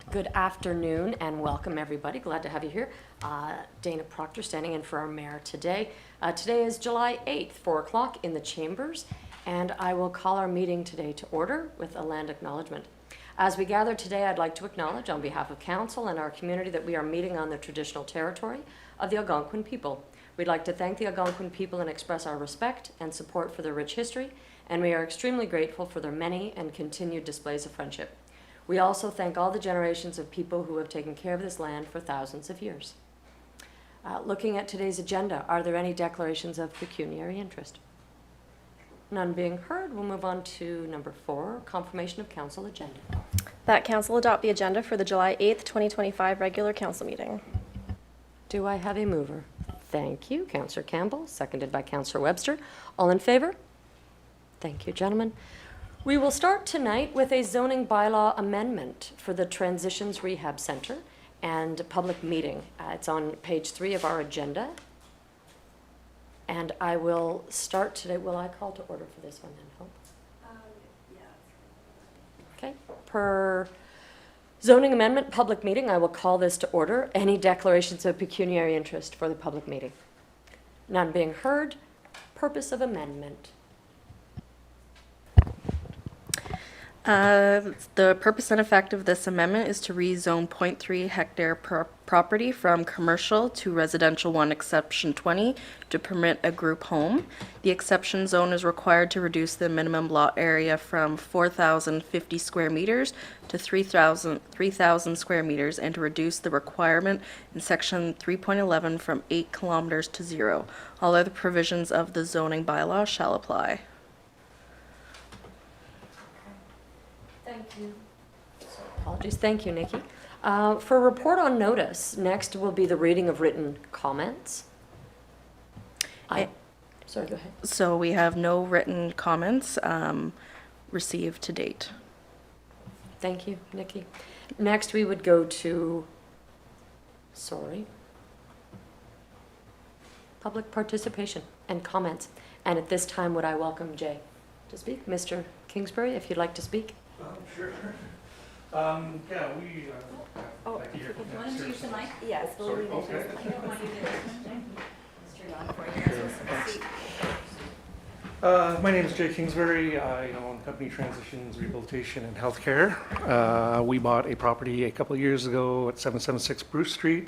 Good afternoon and welcome everybody. Glad to have you here. Dana Proctor standing in for our mayor today. Today is July 8th, 4 o'clock in the chambers, and I will call our meeting today to order with a land acknowledgement. As we gather today, I'd like to acknowledge on behalf of council and our community that we are meeting on the traditional territory of the Algonquin people. We'd like to thank the Algonquin people and express our respect and support for their rich history, and we are extremely grateful for their many and continued displays of friendship. We also thank all the generations of people who have taken care of this land for thousands of years. Looking at today's agenda, are there any declarations of pecuniary interest? None being heard, we'll move on to number 4, confirmation of council agenda. That council adopt the agenda for the July 8th, 2025 regular council meeting. Do I have a mover? Thank you, Councillor Campbell, seconded by Councillor Webster. All in favor? Thank you, gentlemen. We will start tonight with a zoning bylaw amendment for the Transitions Rehab Center and public meeting. It's on page 3 of our agenda. And I will start today. Will I call to order for this one then, Hope? Yeah. Okay. Per zoning amendment public meeting, I will call this to order. Any declarations of pecuniary interest for the public meeting? None being heard. Purpose of amendment. The purpose and effect of this amendment is to rezone 0.3 hectare property from commercial to residential 1 exception 20 to permit a group home. The exception zone is required to reduce the minimum lot area from 4,050 square meters to 3,000 square meters and to reduce the requirement in section 3.11 from 8 kilometers to 0. All other provisions of the zoning bylaw shall apply. Thank you. Apologies. Thank you, Nikki. For report on notice, next will be the reading of written comments. Sorry, go ahead. So we have no written comments received to date. Thank you, Nikki. Next, we would go to, public participation and comments. And at this time, would I welcome Jay to speak? Mr. Kingsbury, if you'd like to speak. Sure. Yeah, we. If you want to use the mic? Yes. Sorry, okay. I don't want you to turn on for you. My name is Jay Kingsbury. I own company Transitions Rehabilitation and Healthcare. We bought a property a couple of years ago at 776 Bruce Street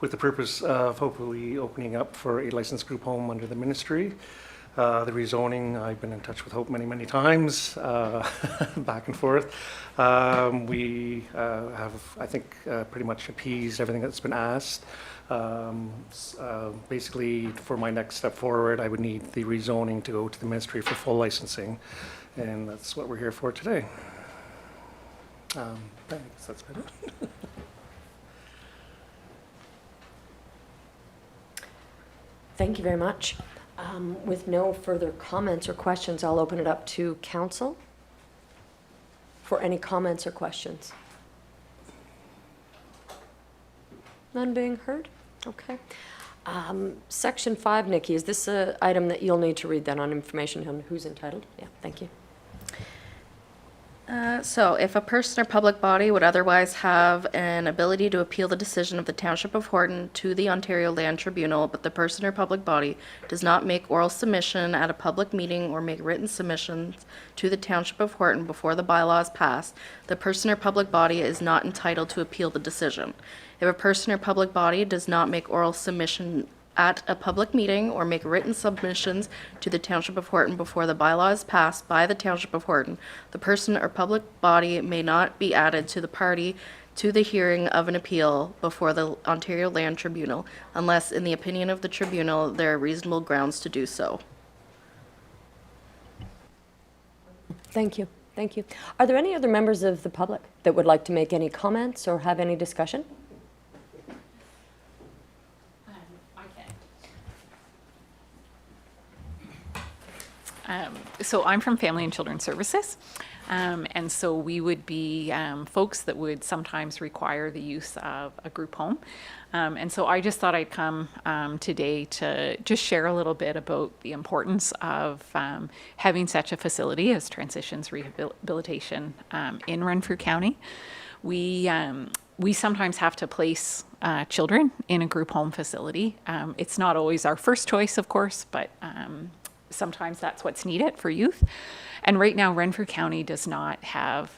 with the purpose of hopefully opening up for a licensed group home under the ministry. The rezoning, I've been in touch with Hope many times, back and forth. We have, I think, pretty much appeased everything that's been asked. Basically, for my next step forward, I would need the rezoning to go to the ministry for full licensing, and that's what we're here for today. Thanks, that's about it. Thank you very much. With no further comments or questions, I'll open it up to council for any comments or questions. None being heard? Okay. Section 5, Nikki, is this an item that you'll need to read then on information on who's entitled? Yeah, thank you. So if a person or public body would otherwise have an ability to appeal the decision of the Township of Horton to the Ontario Land Tribunal, but the person or public body does not make oral submission at a public meeting or make written submissions to the Township of Horton before the bylaws pass, the person or public body is not entitled to appeal the decision. If a person or public body does not make oral submission at a public meeting or make written submissions to the Township of Horton before the bylaw is passed by the Township of Horton, the person or public body may not be added to the party to the hearing of an appeal before the Ontario Land Tribunal, unless, in the opinion of the tribunal, there are reasonable grounds to do so. Thank you. Thank you. Are there any other members of the public that would like to make any comments or have any discussion? So I'm from Family and Children's Services, and so we would be folks that would sometimes require the use of a group home. And so I just thought I'd come today to just share a little bit about the importance of having such a facility as Transitions Rehabilitation in Renfrew County. we sometimes have to place children in a group home facility. It's not always our first choice, of course, but sometimes that's what's needed for youth. And right now, Renfrew County does not have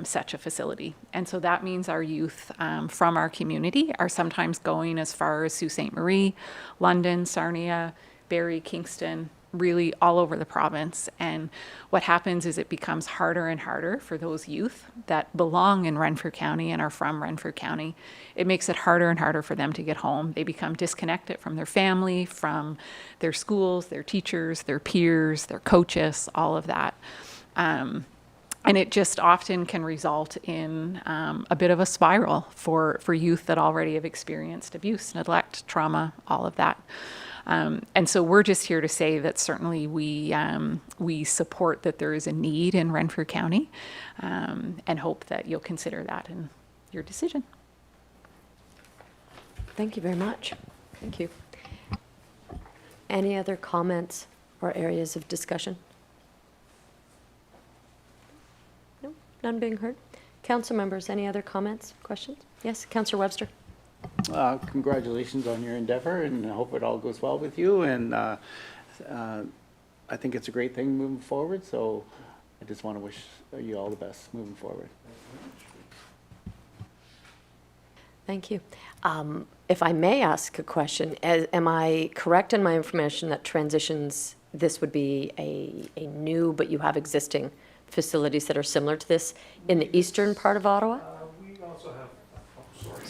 such a facility. And so that means our youth from our community are sometimes going as far as Sault Ste. Marie, London, Sarnia, Barrie, Kingston, really all over the province. And what happens is it becomes harder and harder for those youth that belong in Renfrew County and are from Renfrew County. It makes it harder and harder for them to get home. They become disconnected from their family, from their schools, their teachers, their peers, their coaches, all of that. And it just often can result in a bit of a spiral for youth that already have experienced abuse, neglect, trauma, all of that. And so we're just here to say that certainly we support that there is a need in Renfrew County, and hope that you'll consider that in your decision. Thank you very much. Thank you. Any other comments or areas of discussion? No, none being heard. Council members, any other comments, questions? Yes, Councillor Webster. Congratulations on your endeavor, and I hope it all goes well with you. And I think it's a great thing moving forward, so I just want to wish you all the best moving forward. Thank you. If I may ask a question, am I correct in my information that transitions, this would be a new, but you have existing facilities that are similar to this in the eastern part of Ottawa? We also have, sorry.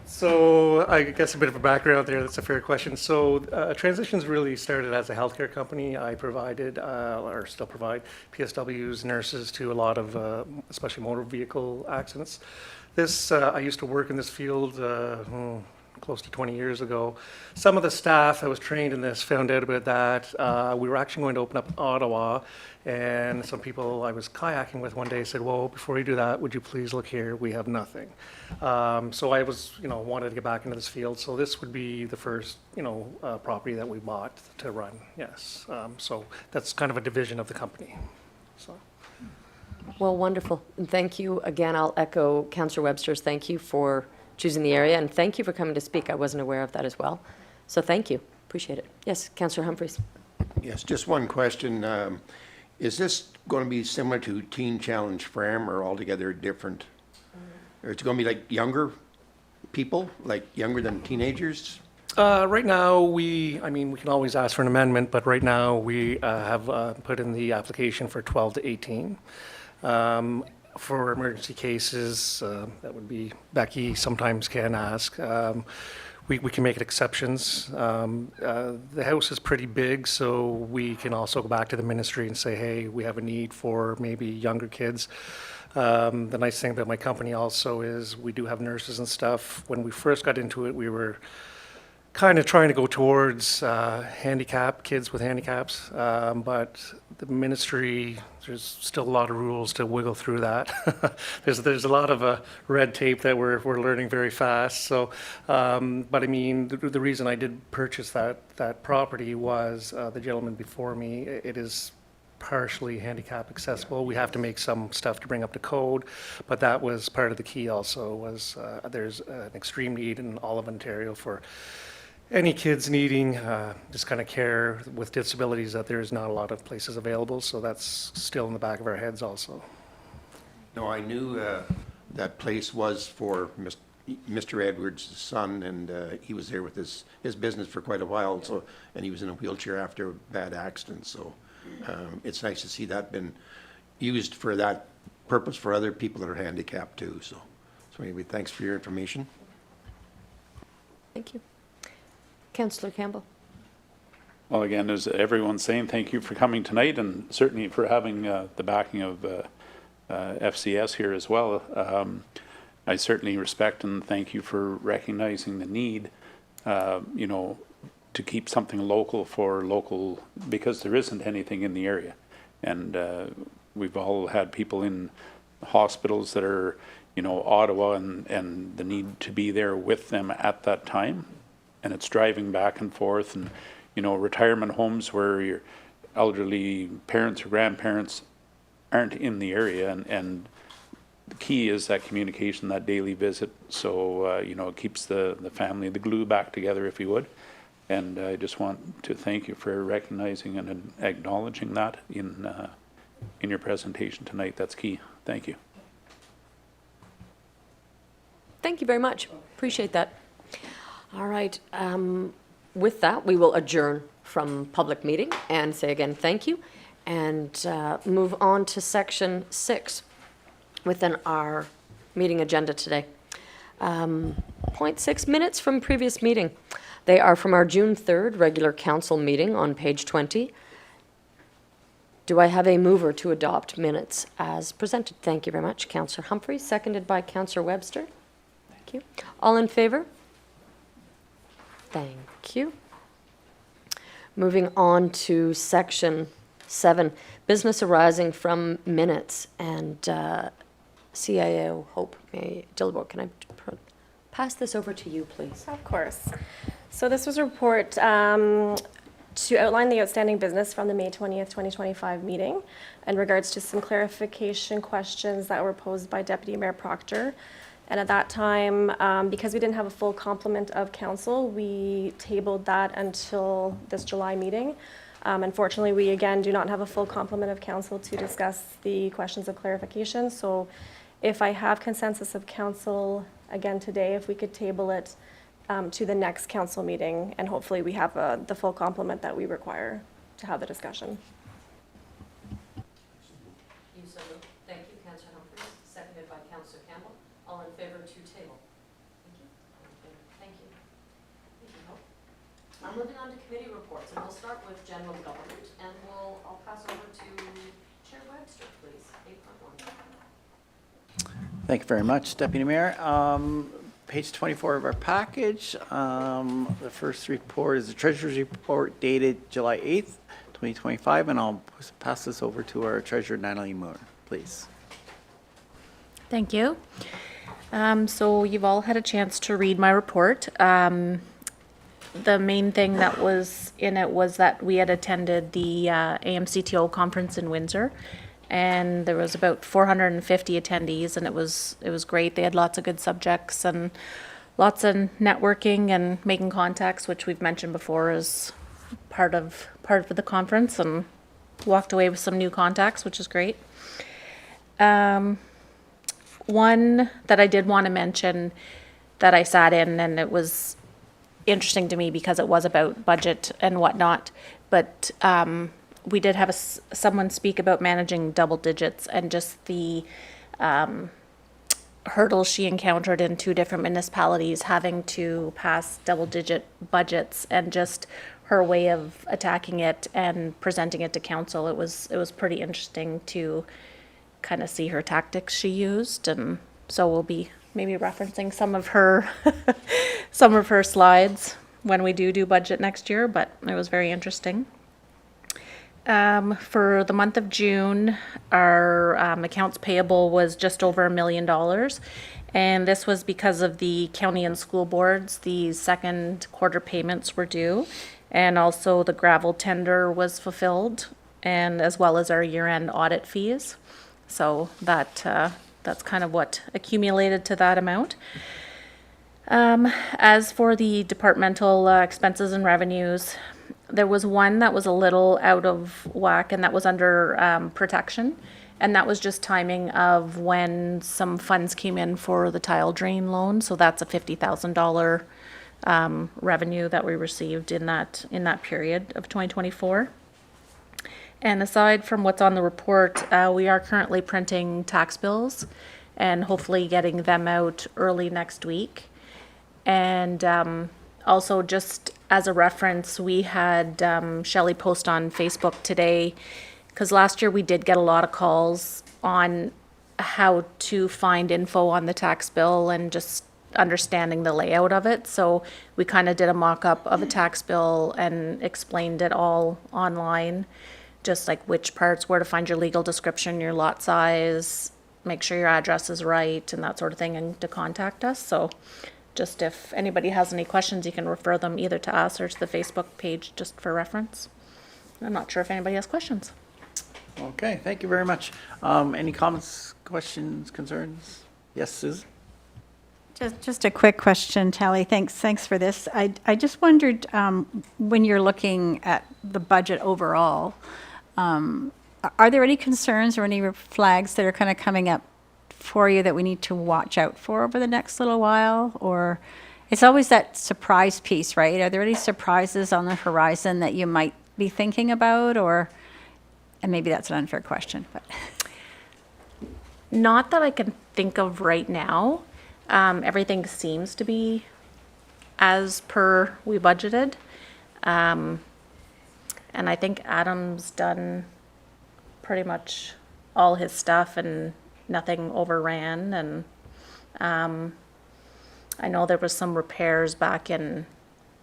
So I guess a bit of a background there, that's a fair question. So Transitions really started as a healthcare company. I provided, or still provide, PSWs, nurses to a lot of, especially motor vehicle accidents. I used to work in this field close to 20 years ago. Some of the staff that was trained in this found out about that. We were actually going to open up in Ottawa, and some people I was kayaking with one day said, well, before you do that, would you please look here? We have nothing. So I was, wanted to get back into this field. So this would be the first, property that we bought to run, yes. So that's kind of a division of the company, so. Well, wonderful. And thank you again. I'll echo Councillor Webster's thank you for choosing the area, and thank you for coming to speak. I wasn't aware of that as well. So thank you. Appreciate it. Yes, Councillor Humphreys. Yes, just one question. Is this going to be similar to Teen Challenge Fram or altogether different? Or it's going to be like younger people, like younger than teenagers? Right now, we can always ask for an amendment, but right now we have put in the application for 12 to 18. For emergency cases, that would be Becky sometimes can ask. We can make it exceptions. The house is pretty big, so we can also go back to the ministry and say, hey, we have a need for maybe younger kids. The nice thing about my company also is we do have nurses and stuff. When we first got into it, we were kind of trying to go towards kids with handicaps, but the ministry, there's still a lot of rules to wiggle through that. there's a lot of red tape that we're learning very fast. So, but I mean, the reason I did purchase that property was the gentleman before me. It is partially handicap accessible. We have to make some stuff to bring up to code, but that was part of the key also was there's an extreme need in all of Ontario for any kids needing this kind of care with disabilities, that there's not a lot of places available, so that's still in the back of our heads also. No, I knew that place was for Mr. Edwards' son, and he was there with his business for quite a while, so, and he was in a wheelchair after a bad accident, so it's nice to see that been used for that purpose for other people that are handicapped too, so anyway, thanks for your information. Thank you. Councillor Campbell. Well, again, as everyone's saying, thank you for coming tonight, and certainly for having the backing of FCS here as well. I certainly respect and thank you for recognizing the need, to keep something local for local, because there isn't anything in the area. And we've all had people in hospitals that are, Ottawa, and the need to be there with them at that time. And it's driving back and forth, and retirement homes where your elderly parents or grandparents aren't in the area, and the key is that communication, that daily visit, so, you know, it keeps the family, the glue back together, if you would. And I just want to thank you for recognizing and acknowledging that in your presentation tonight. That's key. Thank you. Thank you very much. Appreciate that. All right. With that, we will adjourn from public meeting and say again, thank you, and move on to section 6 within our meeting agenda today. Point 6, minutes from previous meeting. They are from our June 3rd regular council meeting on page 20. Do I have a mover to adopt minutes as presented? Thank you very much. Councillor Humphrey, seconded by Councillor Webster. Thank you. All in favor? Thank you. Moving on to section 7, business arising from minutes, and CIO Hope Dillibor, can I pass this over to you, please? Of course. So this was a report to outline the outstanding business from the May 20th, 2025 meeting in regards to some clarification questions that were posed by Deputy Mayor Proctor. And at that time, because we didn't have a full complement of council, we tabled that until this July meeting. Unfortunately, we again do not have a full complement of council to discuss the questions of clarification. So if I have consensus of council again today, if we could table it to the next council meeting, and hopefully we have the full complement that we require to have the discussion. You so moved. Thank you, Councillor Humphries, seconded by Councillor Campbell. All in favor to table? Thank you. All in favor. Thank you. Thank you, Hope. I'm moving on to committee reports, and we'll start with general government, and I'll pass over to Chair Webster, please. 8.1. Thank you very much, Deputy Mayor. Page 24 of our package, the first report is the Treasurer's report dated July 8th, 2025, and I'll pass this over to our Treasurer, Natalie Moore, please. Thank you. So you've all had a chance to read my report. The main thing that was in it was that we had attended the AMCTO conference in Windsor, and there was about 450 attendees, and it was great. They had lots of good subjects and lots of networking and making contacts, which we've mentioned before is part of the conference, and walked away with some new contacts, which is great. One that I did want to mention that I sat in, and it was interesting to me because it was about budget and whatnot, but we did have someone speak about managing double digits and just the hurdles she encountered in 2 different municipalities having to pass double-digit budgets, and just her way of attacking it and presenting it to council. It was pretty interesting to kind of see her tactics she used, and so we'll be maybe referencing some of her slides when we do budget next year, but it was very interesting. For the month of June, our accounts payable was just over $1 million. And this was because of the county and school boards. The second quarter payments were due. And also the gravel tender was fulfilled, and as well as our year-end audit fees. So that's kind of what accumulated to that amount. As for the departmental expenses and revenues, there was one that was a little out of whack, and that was under protection. And that was just timing of when some funds came in for the tile drain loan. So that's a $50,000 revenue that we received in that period of 2024. And aside from what's on the report, we are currently printing tax bills and hopefully getting them out early next week. And also, just as a reference, we had Shelley post on Facebook today, because last year we did get a lot of calls on how to find info on the tax bill and just understanding the layout of it. So we kind of did a mock-up of a tax bill and explained it all online, just like which parts, where to find your legal description, your lot size, make sure your address is right, and that sort of thing, and to contact us. So just if anybody has any questions, you can refer them either to us or to the Facebook page, just for reference. I'm not sure if anybody has questions. Okay, thank you very much. Any comments, questions, concerns? Yes, Susan? Just a quick question, Tally. Thanks for this. I just wondered, when you're looking at the budget overall, are there any concerns or any flags that are kind of coming up for you that we need to watch out for over the next little while? Or it's always that surprise piece, right? Are there any surprises on the horizon that you might be thinking about? Or, and maybe that's an unfair question, but. Not that I can think of right now. Everything seems to be as per we budgeted. And I think Adam's done pretty much all his stuff and nothing overran. And I know there was some repairs back in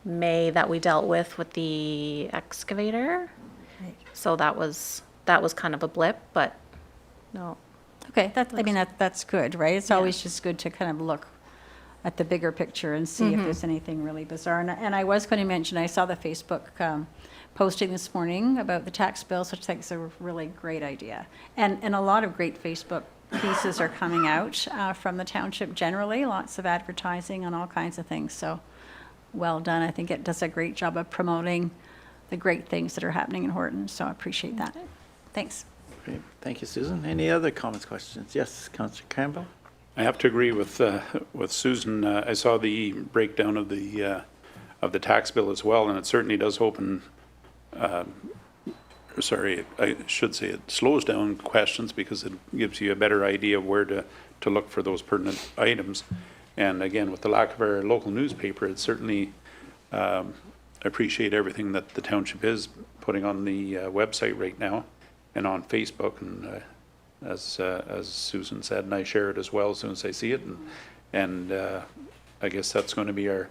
May that we dealt with the excavator. So that was kind of a blip, but no. Okay, that's good, right? It's always just good to kind of look at the bigger picture and see if there's anything really bizarre. And I was going to mention, I saw the Facebook posting this morning about the tax bills, which I think is a really great idea. And a lot of great Facebook pieces are coming out from the township generally, lots of advertising on all kinds of things. So well done. I think it does a great job of promoting the great things that are happening in Horton. So I appreciate that. Thanks. Great. Thank you, Susan. Any other comments, questions? Yes, Councillor Campbell? I have to agree with Susan. I saw the breakdown of the tax bill as well, and it certainly does open, sorry, I should say it slows down questions because it gives you a better idea of where to look for those pertinent items. And again, with the lack of our local newspaper, it certainly appreciate everything that the township is putting on the website right now and on Facebook. And as Susan said, and I share it as well as soon as I see it. And I guess that's going to be our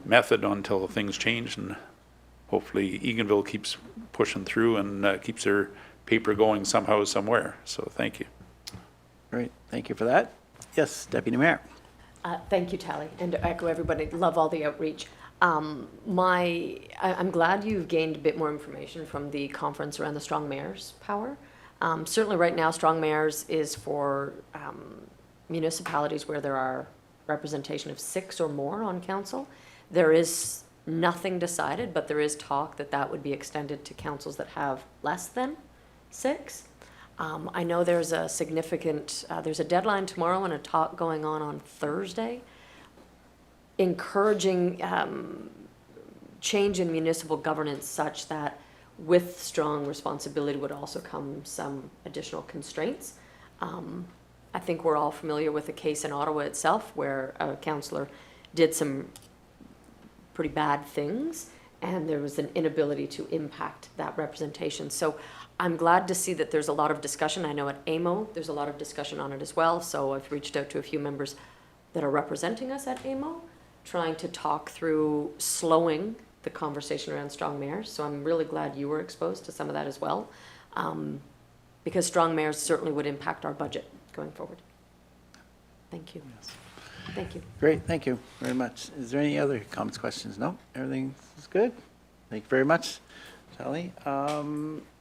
method until things change, and hopefully Eganville keeps pushing through and keeps their paper going somehow, somewhere. So thank you. Great, thank you for that. Yes, Deputy Mayor. Thank you, Tally, and to echo everybody, love all the outreach. I'm glad you've gained a bit more information from the conference around the Strong Mayor's power. Certainly right now, Strong Mayors is for municipalities where there are representation of 6 or more on council. There is nothing decided, but there is talk that that would be extended to councils that have less than 6. I know there's a significant, there's a deadline tomorrow and a talk going on Thursday, encouraging change in municipal governance such that with strong responsibility would also come some additional constraints. I think we're all familiar with a case in Ottawa itself where a councillor did some pretty bad things and there was an inability to impact that representation. So I'm glad to see that there's a lot of discussion. I know at AMO there's a lot of discussion on it as well. So I've reached out to a few members that are representing us at AMO, trying to talk through slowing the conversation around Strong Mayors. So I'm really glad you were exposed to some of that as well, because Strong Mayors certainly would impact our budget going forward. Thank you. Yes. Thank you. Great, thank you very much. Is there any other comments, questions? No, everything is good. Thank you very much, Sally.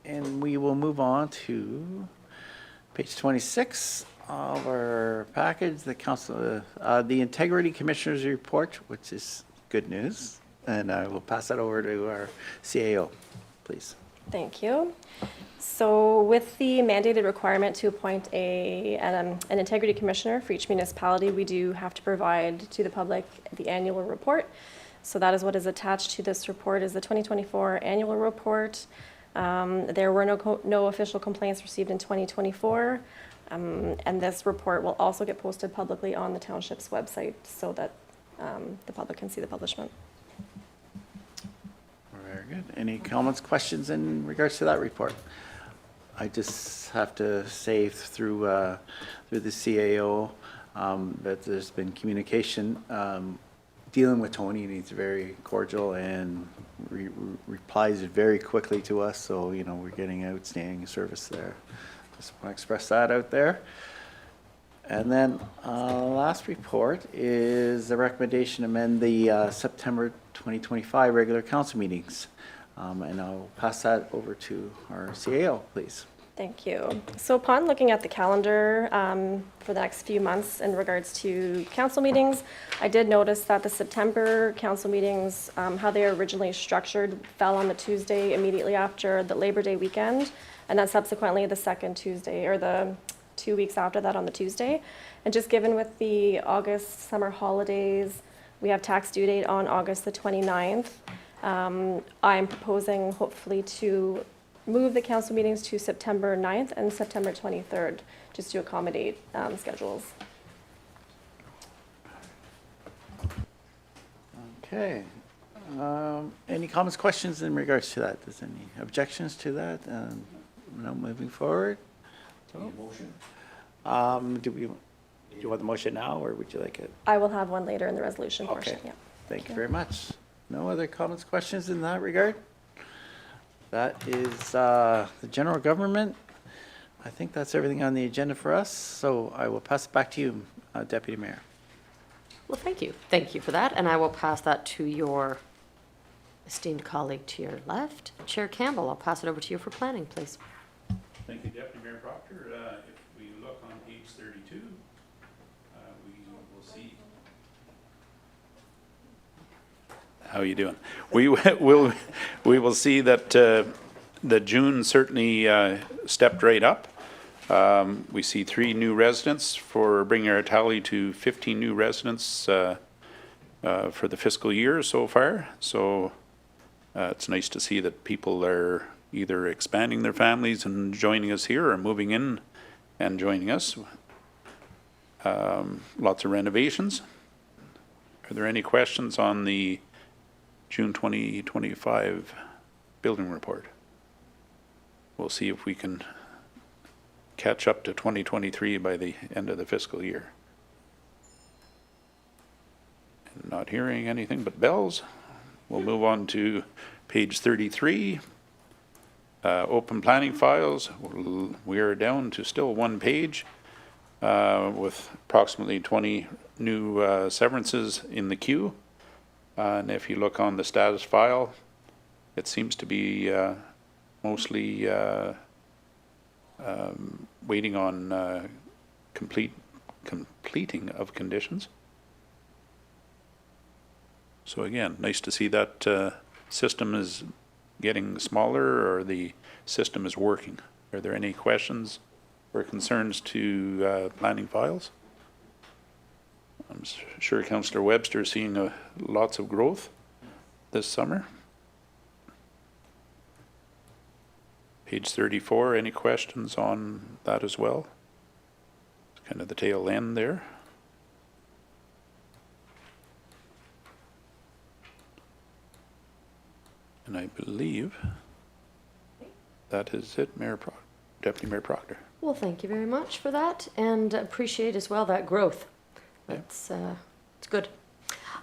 And we will move on to page 26 of our package, the council, the Integrity Commissioner's Report, which is good news. And I will pass that over to our CAO, please. Thank you. So with the mandated requirement to appoint an integrity commissioner for each municipality, we do have to provide to the public the annual report. So that is what is attached to this report, is the 2024 annual report. There were no official complaints received in 2024. And this report will also get posted publicly on the township's website so that the public can see the publishment. Very good. Any comments, questions in regards to that report? I just have to say through the CAO that there's been communication. Dealing with Tony, and he's very cordial and replies very quickly to us. So, you know, we're getting outstanding service there. Just want to express that out there. And then last report is the recommendation to amend the September 2025 regular council meetings. And I'll pass that over to our CAO, please. Thank you. So upon looking at the calendar for the next few months in regards to council meetings, I did notice that the September council meetings, how they were originally structured, fell on the Tuesday immediately after the Labor Day weekend, and then subsequently the second Tuesday, or the 2 weeks after that on the Tuesday. And just given with the August summer holidays, we have tax due date on August the 29th. I'm proposing hopefully to move the council meetings to September 9th and September 23rd, just to accommodate schedules. Okay. Any comments, questions in regards to that? Does any objections to that? No, moving forward? Do you want the motion now, or would you like it? I will have one later in the resolution portion, Okay. yeah. Thank you very much. No other comments, questions in that regard? That is the general government. I think that's everything on the agenda for us, so I will pass it back to you, Deputy Mayor. Well, thank you. Thank you for that, and I will pass that to your esteemed colleague to your left, Chair Campbell. I'll pass it over to you for planning, please. Thank you, Deputy Mayor Proctor. If we look on page 32, we will see. How are you doing? We will see that the June certainly stepped right up. We see 3 new residents for bringing our tally to 15 new residents for the fiscal year so far. So it's nice to see that people are either expanding their families and joining us here, or moving in and joining us. Lots of renovations. Are there any questions on the June 2025 building report? We'll see if we can catch up to 2023 by the end of the fiscal year. Not hearing anything but bells. We'll move on to page 33. Open planning files. We are down to still 1 page with approximately 20 new severances in the queue. And if you look on the status file, it seems to be mostly waiting on completing of conditions. So again, nice to see that system is getting smaller, or the system is working. Are there any questions or concerns to planning files? I'm sure Councillor Webster is seeing lots of growth this summer. Page 34, any questions on that as well? It's kind of the tail end there. And I believe that is it, Deputy Mayor Proctor. Well, thank you very much for that, and appreciate as well that growth. That's it's good.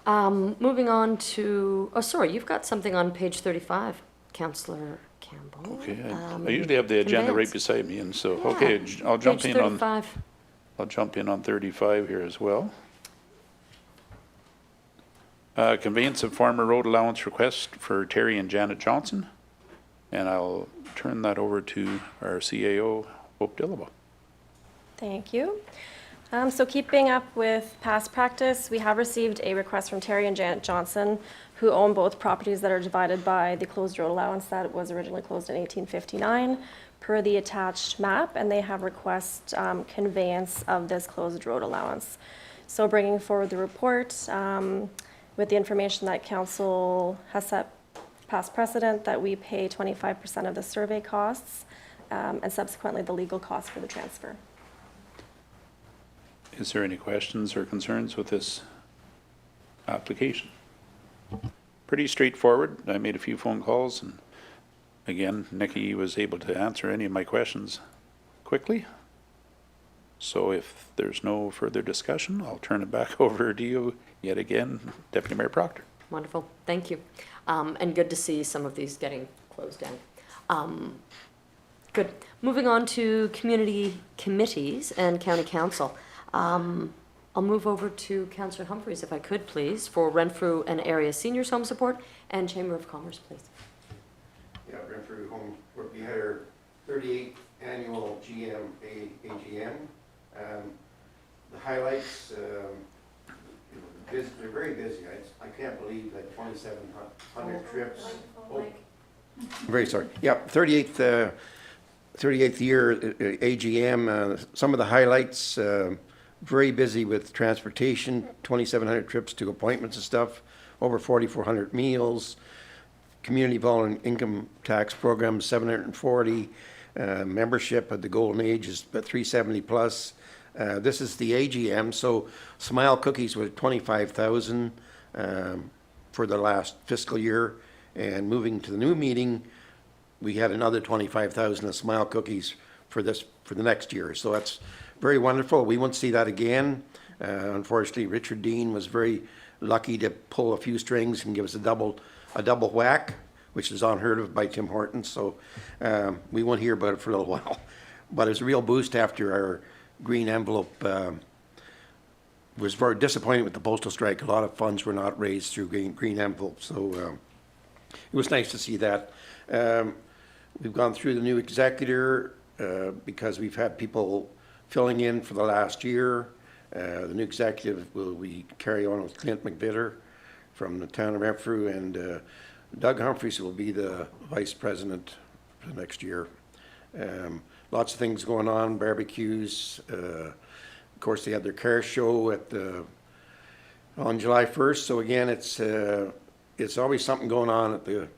Moving on to, oh, sorry, you've got something on page 35, Councillor Campbell. Okay, I usually have the agenda right Conveyance. beside me, and so, Yeah. okay, I'll jump Page in on, 35. I'll jump in on 35 here as well. Conveyance of farmer road allowance request for Terry and Janet Johnson. And I'll turn that over to our CAO, Hope Dillaba. Thank you. So keeping up with past practice, we have received a request from Terry and Janet Johnson, who own both properties that are divided by the closed road allowance that was originally closed in 1859, per the attached map, and they have request conveyance of this closed road allowance. So bringing forward the report with the information that council has set past precedent that we pay 25% of the survey costs and subsequently the legal costs for the transfer. Is there any questions or concerns with this application? Pretty straightforward. I made a few phone calls, and again, Nikki was able to answer any of my questions quickly. So if there's no further discussion, I'll turn it back over to you yet again, Deputy Mayor Proctor. Wonderful, thank you. And good to see some of these getting closed down. Good. Moving on to community committees and county council. I'll move over to Councillor Humphreys, if I could, please, for Renfrew and Area Seniors Home Support and Chamber of Commerce, please. Renfrew Home, we had our 38th annual AGM. The highlights, they're very busy. I can't believe that 2,700 trips. Oh, very sorry. Yeah, 38th year AGM. Some of the highlights, very busy with transportation, 2,700 trips to appointments and stuff, over 4,400 meals, community volunteer income tax program, 740, membership at the Golden Age is 370 plus. This is the AGM, so Smile Cookies was 25,000 for the last fiscal year, and moving to the new meeting, we had another 25,000 of Smile Cookies for the next year. So that's very wonderful. We won't see that again. Unfortunately, Richard Dean was very lucky to pull a few strings and give us a double whack, which is unheard of by Tim Hortons. So we won't hear about it for a little while. But it was a real boost after our green envelope was very disappointed with the postal strike. A lot of funds were not raised through green envelopes. So it was nice to see that. We've gone through the new executor because we've had people filling in for the last year. The new executive will carry on with Clint McVitter from the town of Renfrew, and Doug Humphreys will be the vice president for the next year. Lots of things going on, barbecues. Of course, they had their car show on July 1st. So again, it's always something going on at the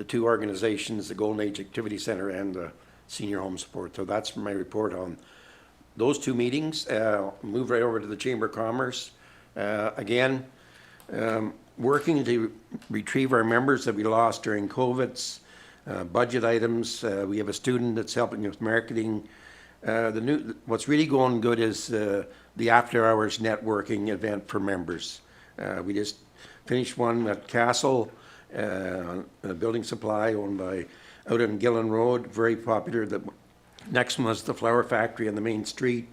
two organizations, the Golden Age Activity Center and the Senior Home Support. So that's my report on those two meetings. Move right over to the Chamber of Commerce. Again, working to retrieve our members that we lost during COVID's budget items. We have a student that's helping with marketing. What's really going good is the after hours networking event for members. We just finished one at Castle, a building supply owned by out on Gillen Road, very popular. The next one was the Flower Factory on the main street.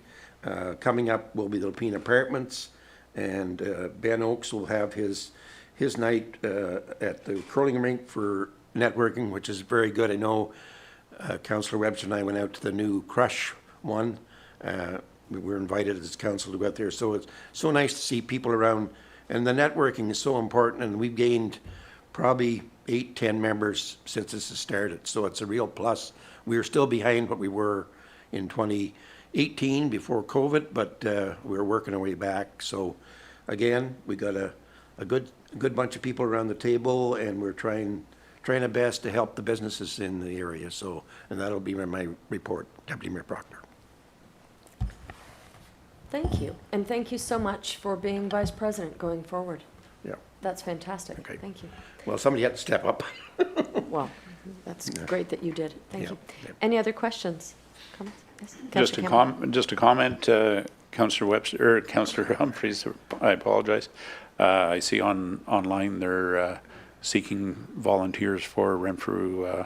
Coming up will be the Alpine Apartments, and Ben Oakes will have his night at the curling rink for networking, which is very good. I know Councillor Webster and I went out to the new Crush one. We were invited as council to go out there, so it's so nice to see people around, and the networking is so important, and we've gained probably 8-10 members since this has started, so it's a real plus. We are still behind what we were in 2018 before COVID, but we're working our way back. So again, we got a good bunch of people around the table, and we're trying our best to help the businesses in the area. So, and that'll be my report, Deputy Mayor Proctor. Thank you, and thank you so much for being vice president going forward. Yeah. That's fantastic. Okay. Thank you. Well, somebody had to step up. Well, that's great that you did. Thank Yeah, you. yeah. Any other questions? Comments? Yes. Just Councillor a Campbell? just a comment, Councillor Webster, or Councillor Humphreys, I apologize. I see online they're seeking volunteers for Renfrew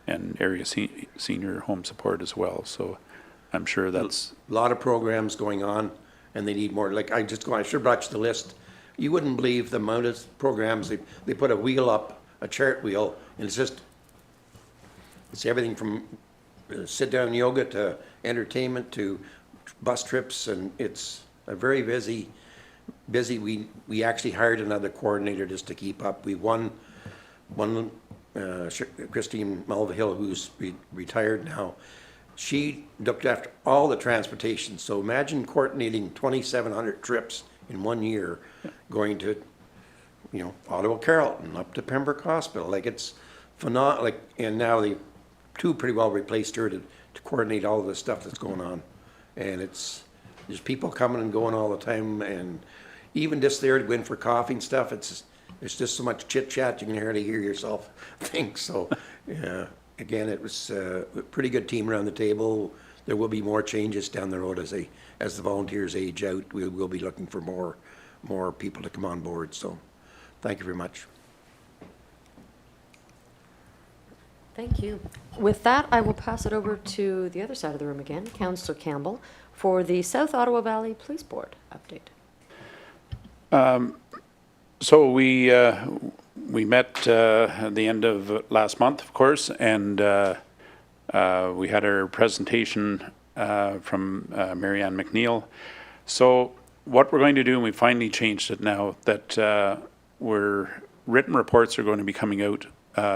and area senior home support as well. So I'm sure that's A lot of programs going on, and they need more. Like I should have brought you the list. You wouldn't believe the amount of programs. They put a wheel up, a chart wheel, and it's everything from sit-down yoga to entertainment to bus trips, and it's a very busy. We actually hired another coordinator just to keep up. We won Christine Mulvihill, who's retired now. She looked after all the transportation. So imagine coordinating 2,700 trips in 1 year, going to, Ottawa Carrollton, up to Pembroke Hospital. Like it's phenomenal. And now they two pretty well replaced her to coordinate all of the stuff that's going on. And there's people coming and going all the time, and even just there to go in for coffee and stuff, it's just so much chit chat you can hardly hear yourself think. So again, it was a pretty good team around the table. There will be more changes down the road as the volunteers age out. We will be looking for more people to come on board. So thank you very much. Thank you. With that, I will pass it over to the other side of the room again, Councillor Campbell, for the South Ottawa Valley Police Board update. So we we met at the end of last month, of course, and we had our presentation from Mary Ann McNeil. So what we're going to do, and we finally changed it now, that written reports are going to be coming out,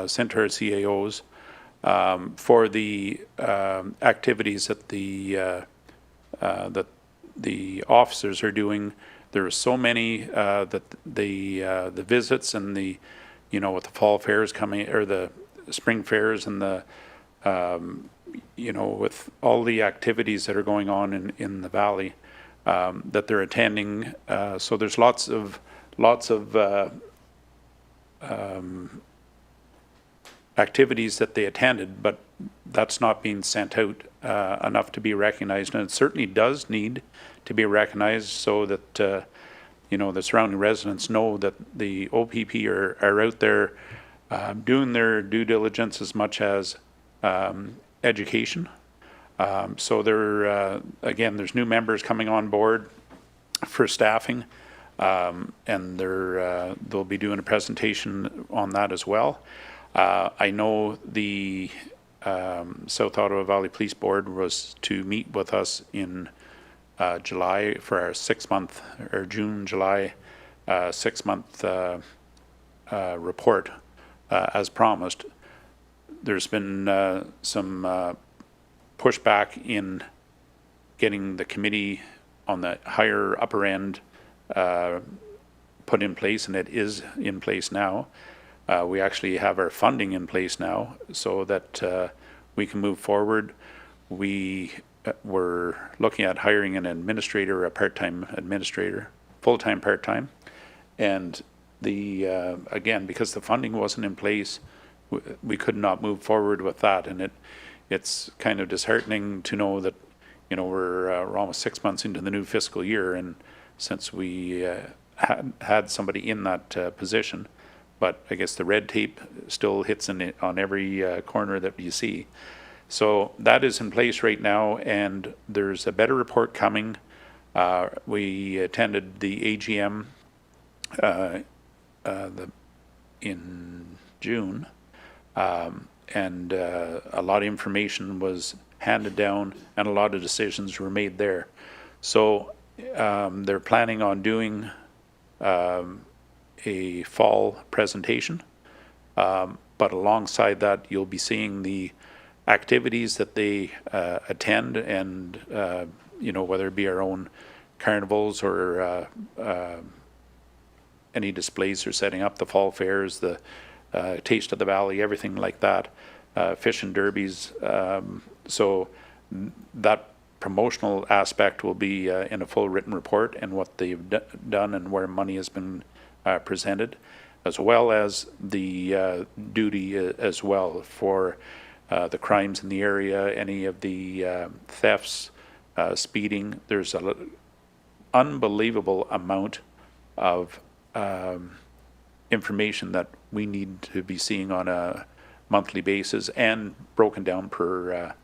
sent to our CAOs for the activities that the officers are doing. There are so many that the visits and the, with the fall fairs coming, or the spring fairs and the, with all the activities that are going on in the valley that they're attending. So there's lots of activities that they attended, but that's not being sent out enough to be recognized, and it certainly does need to be recognized so that the surrounding residents know that the OPP are out there doing their due diligence as much as education. So again, there's new members coming on board for staffing, and they'll be doing a presentation on that as well. I know the South Ottawa Valley Police Board was to meet with us in July for our 6-month, or June-July 6-month report, as promised. There's been some pushback in getting the committee on the higher upper end put in place, and it is in place now. We actually have our funding in place now so that we can move forward. We're looking at hiring an administrator, a part-time administrator, full-time, part-time. And again, because the funding wasn't in place, we could not move forward with that. And it's kind of disheartening to know that, we're almost 6 months into the new fiscal year, and since we had somebody in that position, but I guess the red tape still hits on every corner that you see. So that is in place right now, and there's a better report coming. We attended the AGM in June, and a lot of information was handed down, and a lot of decisions were made there. So they're planning on doing a fall presentation, but alongside that you'll be seeing the activities that they attend, and whether it be our own carnivals or any displays they're setting up, the fall fairs, the Taste of the Valley, everything like that, fish and derbies. So that promotional aspect will be in a full written report, and what they've done and where money has been presented, as well as the duty as well for the crimes in the area, any of the thefts, speeding. There's an unbelievable amount of information that we need to be seeing on a monthly basis and broken down per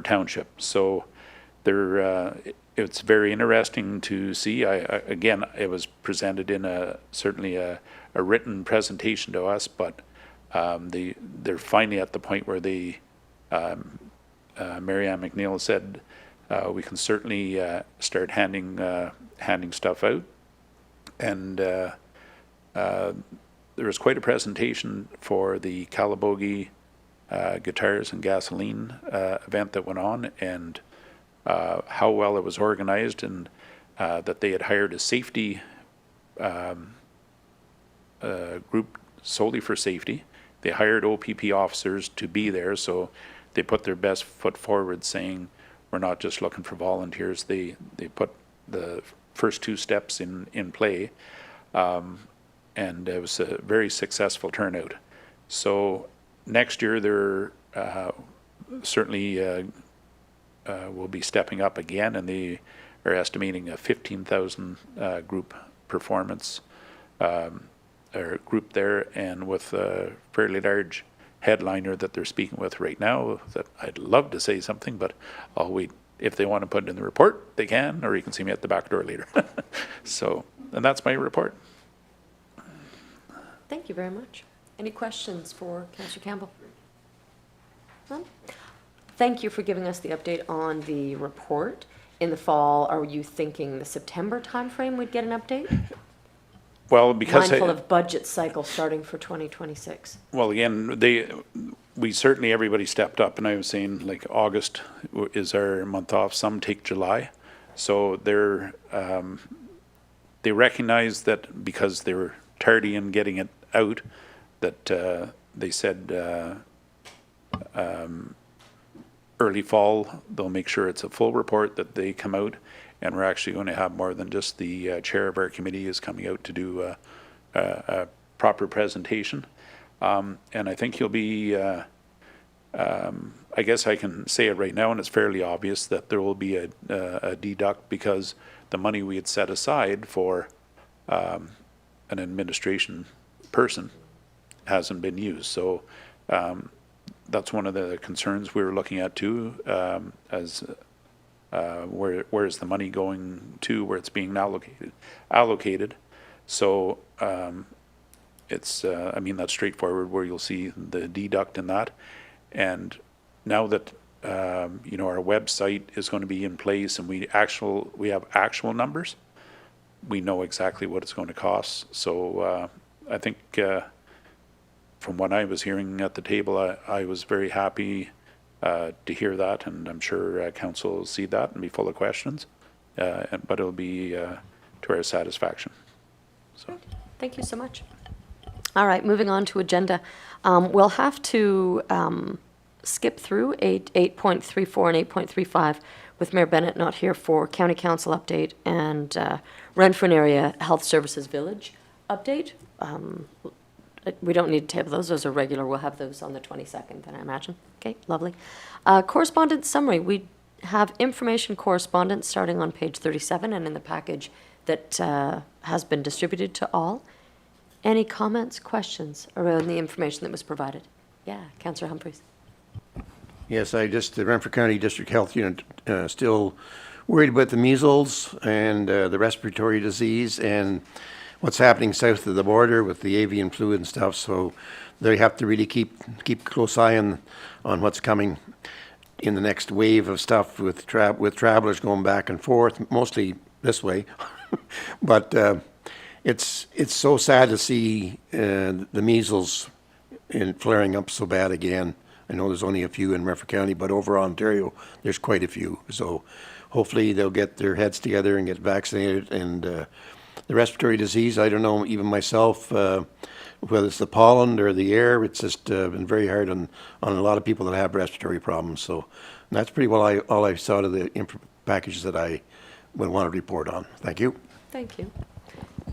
township. So it's very interesting to see. Again, it was presented in certainly a written presentation to us, but they're finally at the point where Mary Ann McNeil said we can certainly start handing stuff out. And there was quite a presentation for the Calabogie Guitars and Gasoline event that went on, and how well it was organized, and that they had hired a safety group solely for safety. They hired OPP officers to be there, so they put their best foot forward, saying we're not just looking for volunteers. They put the first 2 steps in play, and it was a very successful turnout. So next year they're certainly will be stepping up again, and they are estimating a 15,000 group performance or group there, and with a fairly large headliner that they're speaking with right now. That I'd love to say something, but I'll wait. If they want to put it in the report, they can, or you can see me at the back door later. So, and that's my report. Thank you very much. Any questions for Councillor Campbell? None? Thank you for giving us the update on the report. In the fall, are you thinking the September timeframe we'd get an update? Well, because Mindful of budget cycle starting for 2026. well, again, we certainly, everybody stepped up, and I was saying, like, August is our month off. Some take July. So they recognize that because they were tardy in getting it out, that they said early fall, they'll make sure it's a full report that they come out, and we're actually going to have more than just the chair of our committee is coming out to do a proper presentation. And I think you'll be, I guess I can say it right now, and it's fairly obvious that there will be a deduct because the money we had set aside for an administration person hasn't been used. So that's one of the concerns we were looking at too, as where is the money going to, where it's being allocated. So it's, I mean, that's straightforward where you'll see the deduct in that. And now that, you know, our website is going to be in place and we have actual numbers, we know exactly what it's going to cost. So I think from what I was hearing at the table, I was very happy to hear that, and I'm sure council will see that and be full of questions, but it'll be to our satisfaction. So. Thank you so much. All right, moving on to agenda. We'll have to skip through 8.34 and 8.35 with Mayor Bennett not here for County Council update and Renfrew Area Health Services Village update. We don't need to table those. Those are regular. We'll have those on the 22nd, then I imagine. Okay, lovely. Correspondence summary. We have information correspondence starting on page 37 and in the package that has been distributed to all. Any comments, questions around the information that was provided? Yeah, Councillor Humphreys. Yes, the Renfrew County District Health Unit still worried about the measles and the respiratory disease and what's happening south of the border with the avian flu and stuff. So they have to really keep a close eye on what's coming in the next wave of stuff with travelers going back and forth, mostly this way. But it's so sad to see the measles flaring up so bad again. I know there's only a few in Renfrew County, but over Ontario, there's quite a few. So hopefully they'll get their heads together and get vaccinated. And the respiratory disease, I don't know, even myself, whether it's the pollen or the air, it's just been very hard on a lot of people that have respiratory problems. So that's pretty well all I saw to the packages that I would want to report on. Thank you. Thank you.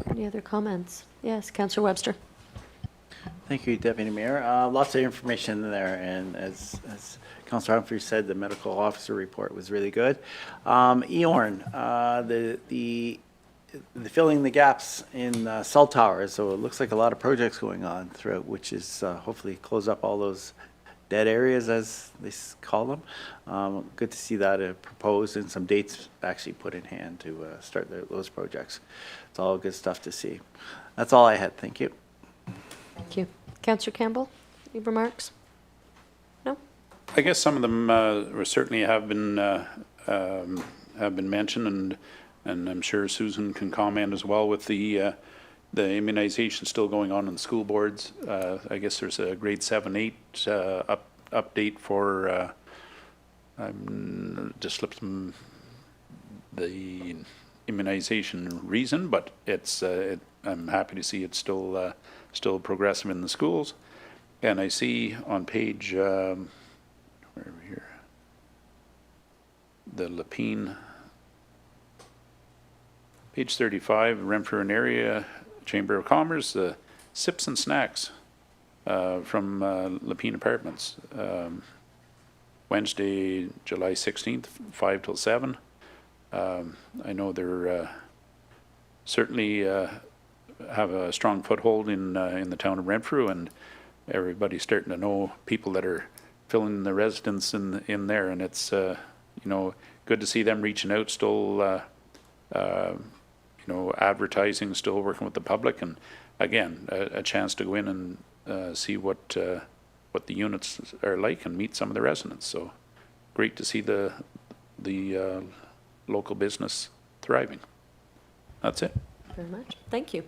Any other comments? Yes, Councillor Webster. Thank you, Deputy Mayor. Lots of information in there, and as Councillor Humphrey said, the medical officer report was really good. Eorn, the filling the gaps in cell towers, so it looks like a lot of projects going on throughout, which is hopefully close up all those dead areas, as they call them. Good to see that proposed and some dates actually put in hand to start those projects. It's all good stuff to see. That's all I had. Thank you. Thank you. Councillor Campbell, any remarks? No? I guess some of them certainly have been mentioned, and I'm sure Susan can comment as well with the immunization still going on in the school boards. I guess there's a grade 7-8 update for just slipped the immunization reason, but it's I'm happy to see it's still progressive in the schools. And I see on page where are we here, the Lapine, page 35, Renfrew and Area Chamber of Commerce, sips and snacks from Lapine Apartments. Wednesday, July 16th, 5 till 7. I know they're certainly have a strong foothold in the town of Renfrew, and everybody's starting to know people that are filling the residence in there, and it's you know, good to see them reaching out still. You advertising, still working with the public, and again, a chance to go in and see what the units are like and meet some of the residents. So great to see the local business thriving. That's it. Very much. Thank you.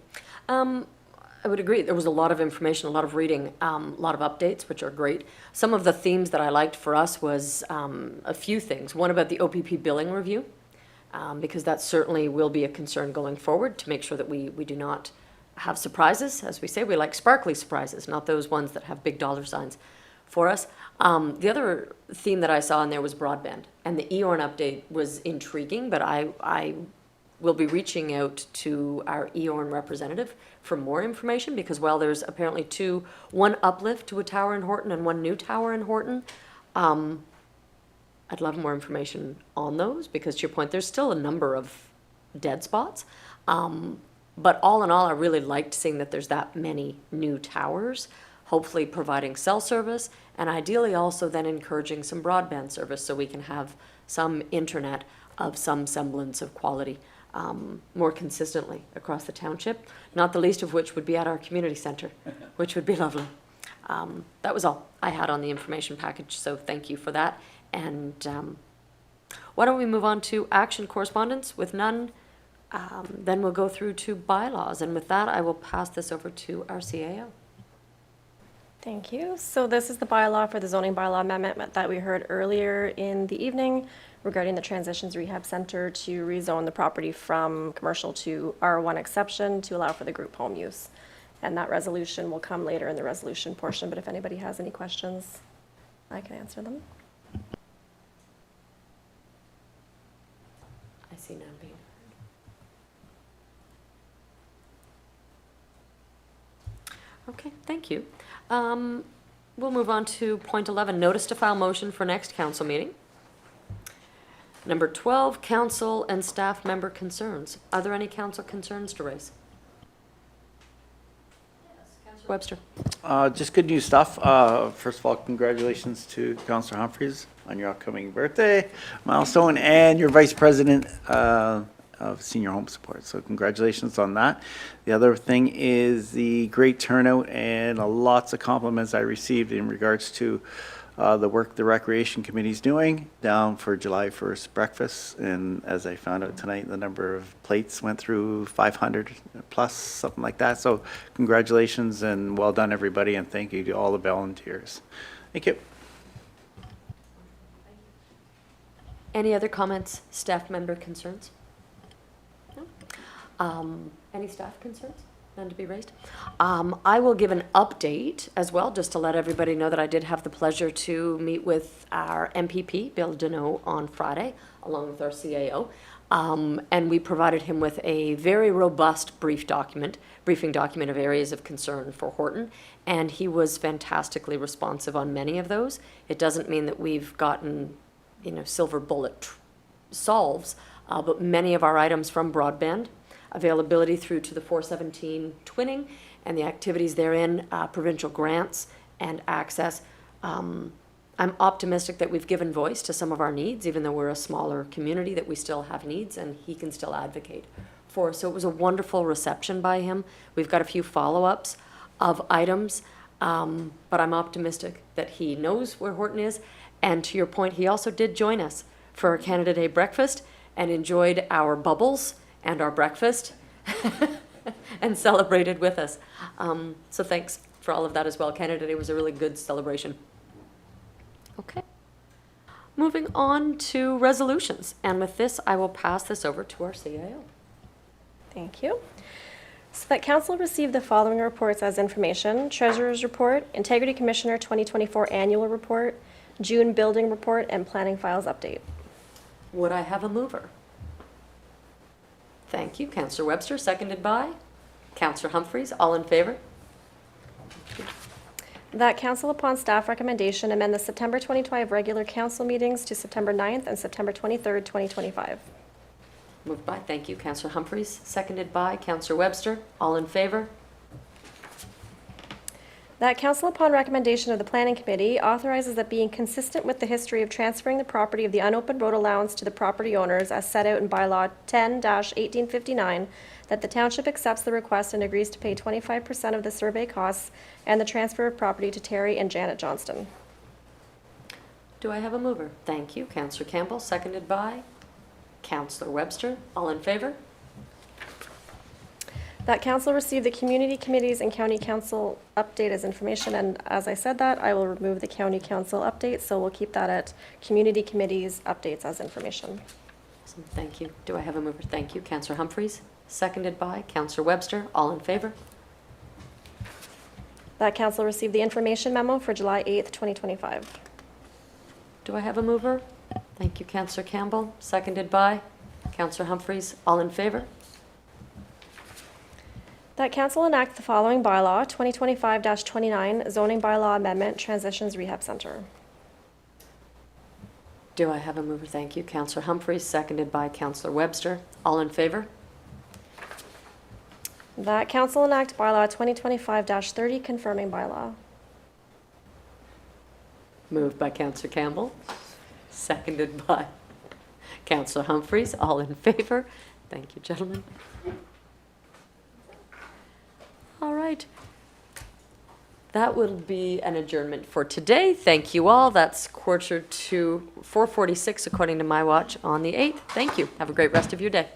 I would agree. There was a lot of information, a lot of reading, a lot of updates, which are great. Some of the themes that I liked for us was a few things. One about the OPP billing review, because that certainly will be a concern going forward to make sure that we do not have surprises. As we say, we like sparkly surprises, not those ones that have big dollar signs for us. The other theme that I saw in there was broadband, and the eORN update was intriguing, but I will be reaching out to our eORN representative for more information, because while there's apparently one uplift to a tower in Horton and one new tower in Horton, I'd love more information on those, because to your point, there's still a number of dead spots. But all in all, I really liked seeing that there's that many new towers, hopefully providing cell service, and ideally also then encouraging some broadband service so we can have some internet of some semblance of quality more consistently across the township, not the least of which would be at our community center, which would be lovely. That was all I had on the information package, so thank you for that. And why don't we move on to action correspondence? With none, then we'll go through to bylaws, and with that, I will pass this over to our CAO. Thank you. So this is the bylaw for the zoning bylaw amendment that we heard earlier in the evening regarding the Transitions Rehab Center to rezone the property from commercial to R1 exception to allow for the group home use. And that resolution will come later in the resolution portion, but if anybody has any questions, I can answer them. I see none being heard. Okay, thank you. We'll move on to point 11, notice to file motion for next council meeting. Number 12, council and staff member concerns. Are there any council concerns to raise? Yes, Councillor Webster. Just good news stuff. First of all, congratulations to Councillor Humphreys on your upcoming birthday milestone and your Vice President of Senior Home Support. So congratulations on that. The other thing is the great turnout and lots of compliments I received in regards to the work the Recreation Committee is doing down for July 1st breakfast. And as I found out tonight, the number of plates went through 500 plus, something like that. So congratulations and well done, everybody. And thank you to all the volunteers. Thank you. Any other comments, staff member concerns? No? Any staff concerns? None to be raised? I will give an update as well, just to let everybody know that I did have the pleasure to meet with our MPP, Bill Deneau, on Friday, along with our CAO. And we provided him with a very robust briefing document of areas of concern for Horton. And he was fantastically responsive on many of those. It doesn't mean that we've gotten, silver bullet solves, but many of our items from broadband, availability through to the 417 twinning and the activities therein, provincial grants and access. I'm optimistic that we've given voice to some of our needs, even though we're a smaller community, that we still have needs and he can still advocate for us. So it was a wonderful reception by him. We've got a few follow-ups of items, but I'm optimistic that he knows where Horton is. And to your point, he also did join us for our Canada Day breakfast and enjoyed our bubbles and our breakfast and celebrated with us. So thanks for all of that as well. Canada Day was a really good celebration. Okay. Moving on to resolutions. And with this, I will pass this over to our CAO. Thank you. So that council received the following reports as information: Treasurer's Report, Integrity Commissioner 2024 Annual Report, June Building Report, and Planning Files Update. Would I have a mover? Thank you. Councillor Webster, seconded by Councillor Humphreys. All in favor? That council, upon staff recommendation, amend the September 2025 regular council meetings to September 9th and September 23rd, 2025. Moved by, thank you, Councillor Humphreys, seconded by Councillor Webster. All in favor? That council, upon recommendation of the planning committee, authorizes that being consistent with the history of transferring the property of the unopened road allowance to the property owners as set out in bylaw 10-1859, that the township accepts the request and agrees to pay 25% of the survey costs and the transfer of property to Terry and Janet Johnston. Do I have a mover? Thank you, Councillor Campbell, seconded by Councillor Webster. All in favor? That council receive the community committees and county council update as information, and as I said that, I will remove the county council update, so we'll keep that at community committees updates as information. Awesome, thank you. Do I have a mover? Thank you, Councillor Humphreys, seconded by Councillor Webster. All in favor? That council received the information memo for July 8th, 2025. Do I have a mover? Thank you, Councillor Campbell, seconded by Councillor Humphreys. All in favor? That council enact the following bylaw, 2025-29, zoning bylaw amendment, Transitions Rehab Center. Do I have a mover? Thank you, Councillor Humphreys, seconded by Councillor Webster. All in favor? That council enact bylaw 2025-30, confirming bylaw. Moved by Councillor Campbell, seconded by Councillor Humphreys. All in favor? Thank you, gentlemen. All right. That will be an adjournment for today. Thank you all. That's 4:46 according to my watch on the 8th. Thank you. Have a great rest of your day.